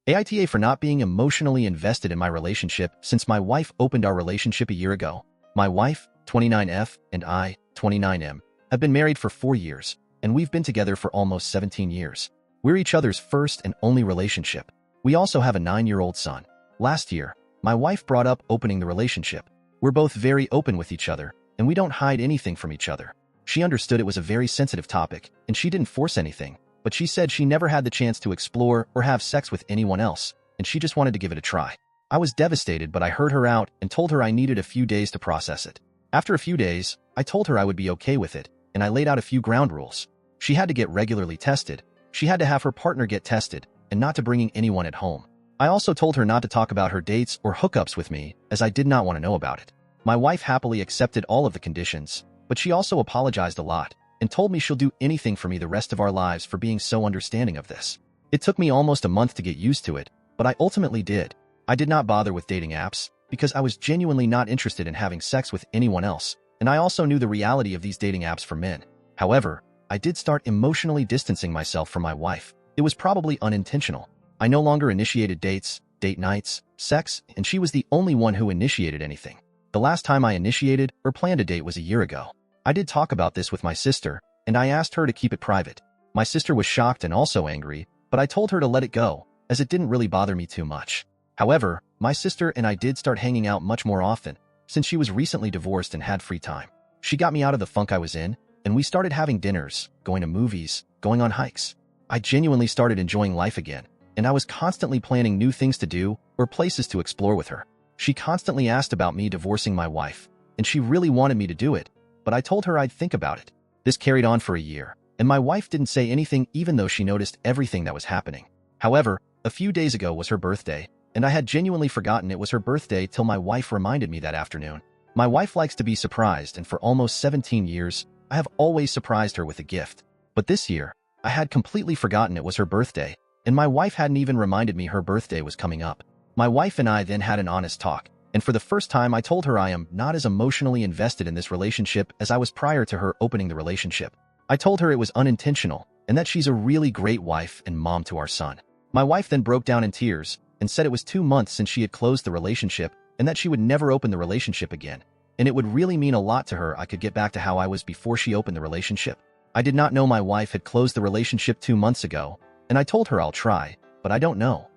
AITA for not being emotionally invested in my relationship since my wife opened our relationship a year ago. My wife, 29F, and I, 29M, have been married for 4 years, and we've been together for almost 17 years. We're each other's first and only relationship. We also have a 9-year-old son. Last year, my wife brought up opening the relationship. We're both very open with each other, and we don't hide anything from each other. She understood it was a very sensitive topic, and she didn't force anything, but she said she never had the chance to explore or have sex with anyone else, and she just wanted to give it a try. I was devastated, but I heard her out and told her I needed a few days to process it. After a few days, I told her I would be okay with it, and I laid out a few ground rules. She had to get regularly tested. She had to have her partner get tested, and not to bringing anyone at home. I also told her not to talk about her dates or hookups with me, as I did not want to know about it. My wife happily accepted all of the conditions, but she also apologized a lot and told me she'll do anything for me the rest of our lives for being so understanding of this. It took me almost a month to get used to it, but I ultimately did. I did not bother with dating apps because I was genuinely not interested in having sex with anyone else, and I also knew the reality of these dating apps for men. However, I did start emotionally distancing myself from my wife. It was probably unintentional. I no longer initiated dates, date nights, sex, and she was the only one who initiated anything. The last time I initiated or planned a date was a year ago. I did talk about this with my sister, and I asked her to keep it private. My sister was shocked and also angry, but I told her to let it go, as it didn't really bother me too much. However, my sister and I did start hanging out much more often, since she was recently divorced and had free time. She got me out of the funk I was in, and we started having dinners, going to movies, going on hikes. I genuinely started enjoying life again, and I was constantly planning new things to do or places to explore with her. She constantly asked about me divorcing my wife, and she really wanted me to do it, but I told her I'd think about it. This carried on for a year, and my wife didn't say anything even though she noticed everything that was happening. However, a few days ago was her birthday, and I had genuinely forgotten it was her birthday till my wife reminded me that afternoon. My wife likes to be surprised, and for almost 17 years, I have always surprised her with a gift. But this year, I had completely forgotten it was her birthday, and my wife hadn't even reminded me her birthday was coming up. My wife and I then had an honest talk, and for the first time I told her I am not as emotionally invested in this relationship as I was prior to her opening the relationship. I told her it was unintentional, and that she's a really great wife and mom to our son. My wife then broke down in tears and said it was 2 months since she had closed the relationship and that she would never open the relationship again, and it would really mean a lot to her I could get back to how I was before she opened the relationship. I did not know my wife had closed the relationship 2 months ago, and I told her I'll try, but I don't know.